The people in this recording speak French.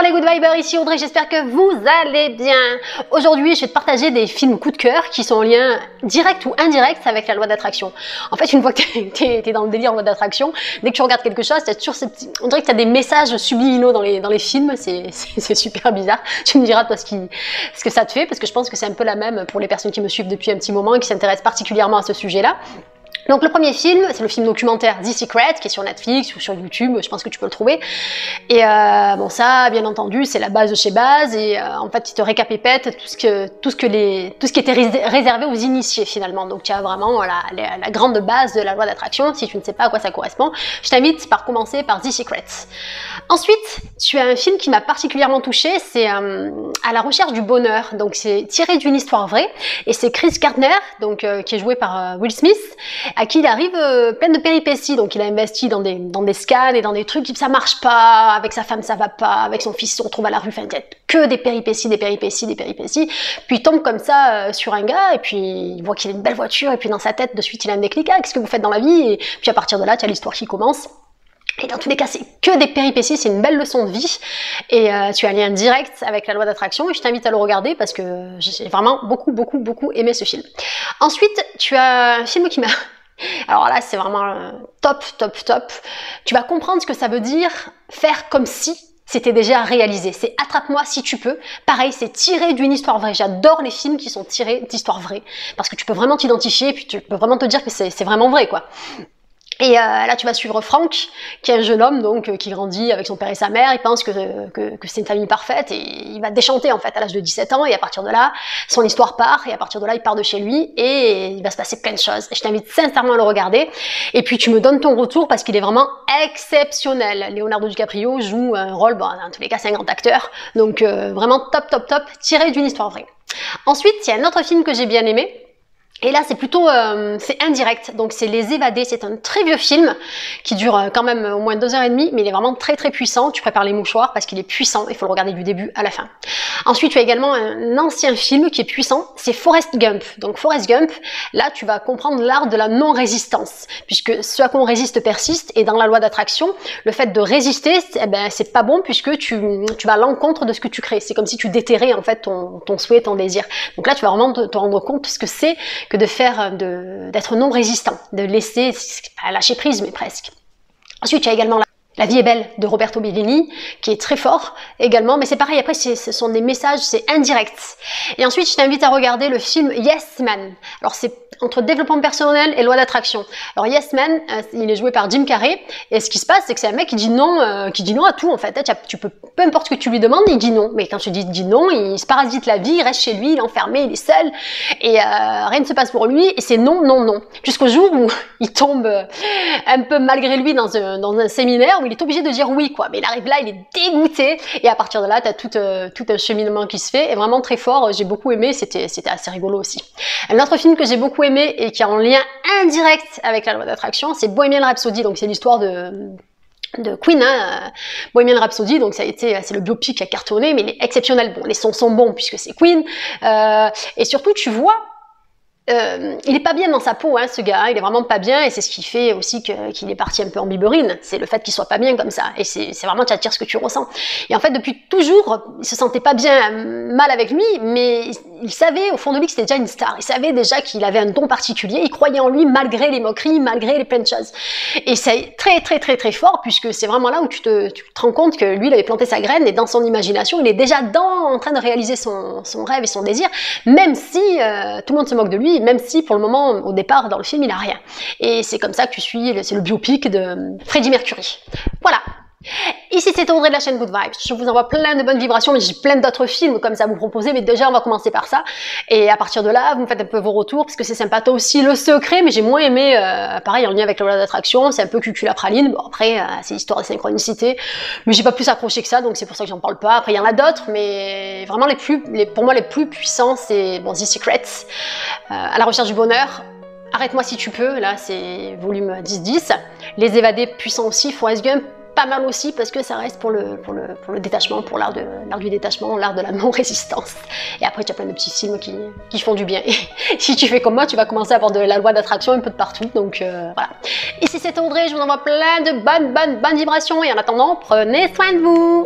les Good Vibers, ici Audrey, j'espère que vous allez bien. Aujourd'hui, je vais te partager des films coup de cœur qui sont en lien direct ou indirect avec la loi d'attraction. En fait, une fois que t'es dans le délire loi d'attraction, dès que tu regardes quelque chose, t'as toujours ces petits... On dirait que t'as des messages subliminaux dans les films, c'est super bizarre. Tu me diras toi ce que ça te fait, parce que je pense que c'est un peu la même pour les personnes qui me suivent depuis un petit moment et qui s'intéressent particulièrement à ce sujet-là. Donc le premier film, c'est le film documentaire The Secret, qui est sur Netflix ou sur YouTube, je pense que tu peux le trouver. Et bon ça, bien entendu, c'est la base de chez base, et en fait, il te récapépète tout ce qui était réservé aux initiés finalement. Donc tu as vraiment la grande base de la loi d'attraction, si tu ne sais pas à quoi ça correspond. Je t'invite par commencer par The Secret. Ensuite, tu as un film qui m'a particulièrement touchée, c'est À la recherche du bonheur. Donc c'est tiré d'une histoire vraie, et c'est Chris Gardner, donc qui est joué par Will Smith, à qui il arrive plein de péripéties. Donc il a investi dans des scans et dans des trucs, ça marche pas, avec sa femme ça va pas, avec son fils il se retrouve à la rue, enfin que des péripéties, puis il tombe comme ça sur un gars, et puis il voit qu'il a une belle voiture, et puis dans sa tête de suite il a un déclic, qu'est-ce que vous faites dans la vie, et puis à partir de là tu as l'histoire qui commence. Et dans tous les cas, c'est que des péripéties, c'est une belle leçon de vie, et tu as un lien direct avec la loi d'attraction, et je t'invite à le regarder parce que j'ai vraiment beaucoup aimé ce film. Ensuite, tu as un film qui m'a... Alors là, c'est vraiment top. Tu vas comprendre ce que ça veut dire faire comme si c'était déjà réalisé. C'est Attrape-moi si tu peux. Pareil, c'est tiré d'une histoire vraie. J'adore les films qui sont tirés d'histoires vraies, parce que tu peux vraiment t'identifier, puis tu peux vraiment te dire que c'est vraiment vrai, quoi. Et là, tu vas suivre Frank, qui est un jeune homme donc qui grandit avec son père et sa mère. Il pense que c'est une famille parfaite, et il va déchanter en fait à l'âge de 17 ans. Et à partir de là, son histoire part, et à partir de là, il part de chez lui, et il va se passer plein de choses. Et je t'invite sincèrement à le regarder. Et puis tu me donnes ton retour, parce qu'il est vraiment exceptionnel. Leonardo DiCaprio joue un rôle, bon, dans tous les cas, c'est un grand acteur. Donc vraiment top, tiré d'une histoire vraie. Ensuite, il y a un autre film que j'ai bien aimé. Et là, c'est plutôt, c'est indirect, donc c'est Les Évadés. C'est un très vieux film qui dure quand même au moins 2h30, mais il est vraiment très puissant. Tu prépares les mouchoirs parce qu'il est puissant, il faut le regarder du début à la fin. Ensuite, tu as également un ancien film qui est puissant, c'est Forrest Gump. Donc Forrest Gump, là, tu vas comprendre l'art de la non-résistance, puisque ce à quoi on résiste persiste, et dans la loi d'attraction, le fait de résister, eh ben, c'est pas bon, puisque tu vas à l'encontre de ce que tu crées. C'est comme si tu déterrais en fait ton souhait, ton désir. Donc là, tu vas vraiment te rendre compte ce que c'est que d'être non résistant, de laisser, pas lâcher prise, mais presque. Ensuite, tu as également La vie est belle de Roberto Benigni, qui est très fort également, mais c'est pareil, après ce sont des messages, c'est indirect. Et ensuite, je t'invite à regarder le film Yes Man. Alors c'est entre développement personnel et loi d'attraction. Alors Yes Man, il est joué par Jim Carrey, et ce qui se passe, c'est que c'est un mec qui dit non à tout en fait. Tu peux, peu importe ce que tu lui demandes, il dit non. Mais quand je dis non, il se parasite la vie, il reste chez lui, il est enfermé, il est seul, et rien ne se passe pour lui, et c'est non. Jusqu'au jour où il tombe un peu malgré lui dans un séminaire où il est obligé de dire oui, quoi. Mais il arrive là, il est dégoûté, et à partir de là, tu as tout un cheminement qui se fait, et vraiment très fort. J'ai beaucoup aimé, c'était assez rigolo aussi. Un autre film que j'ai beaucoup aimé et qui est en lien indirect avec la loi d'attraction, c'est Bohemian Rhapsody. Donc c'est l'histoire de Queen, hein, Bohemian Rhapsody, donc c'est le biopic qui a cartonné, mais il est exceptionnel. Bon, les sons sont bons puisque c'est Queen, et surtout tu vois, il est pas bien dans sa peau, hein, ce gars, il est vraiment pas bien, et c'est ce qui fait aussi qu'il est parti un peu en biberine, c'est le fait qu'il soit pas bien comme ça, et c'est vraiment, tu attires ce que tu ressens. Et en fait, depuis toujours, il se sentait pas bien, mal avec lui, mais il savait au fond de lui que c'était déjà une star, il savait déjà qu'il avait un don particulier, il croyait en lui malgré les moqueries, malgré les plein de choses. Et c'est très fort, puisque c'est vraiment là où tu te rends compte que lui, il avait planté sa graine, et dans son imagination, il est déjà en train de réaliser son rêve et son désir, même si tout le monde se moque de lui, même si pour le moment, au départ, dans le film, il a rien. Et c'est comme ça que tu suis, c'est le biopic de Freddie Mercury. Voilà. Ici c'est Audrey de la chaîne Good Vibes. Je vous envoie plein de bonnes vibrations, mais j'ai plein d'autres films comme ça à vous proposer, mais déjà on va commencer par ça, et à partir de là vous me faites un peu vos retours, parce que c'est sympa. Toi aussi Le Secret, mais j'ai moins aimé, pareil en lien avec la loi d'attraction, c'est un peu cucul à praline. Bon après c'est l'histoire de synchronicité, mais j'ai pas plus accroché que ça, donc c'est pour ça que j'en parle pas. Après il y en a d'autres, mais vraiment pour moi les plus puissants, c'est bon, The Secret, À la recherche du bonheur, Arrête-moi si tu peux, là c'est volume 10-10, Les Évadés, puissant aussi, Forrest Gump, pas mal aussi, parce que ça reste pour le détachement, pour l'art du détachement, l'art de la non-résistance. Et après, tu as plein de petits films qui font du bien. Et si tu fais comme moi, tu vas commencer à avoir de la loi d'attraction un peu de partout. Donc voilà. Ici, c'était Audrey, je vous envoie plein de bonnes vibrations. Et en attendant, prenez soin de vous.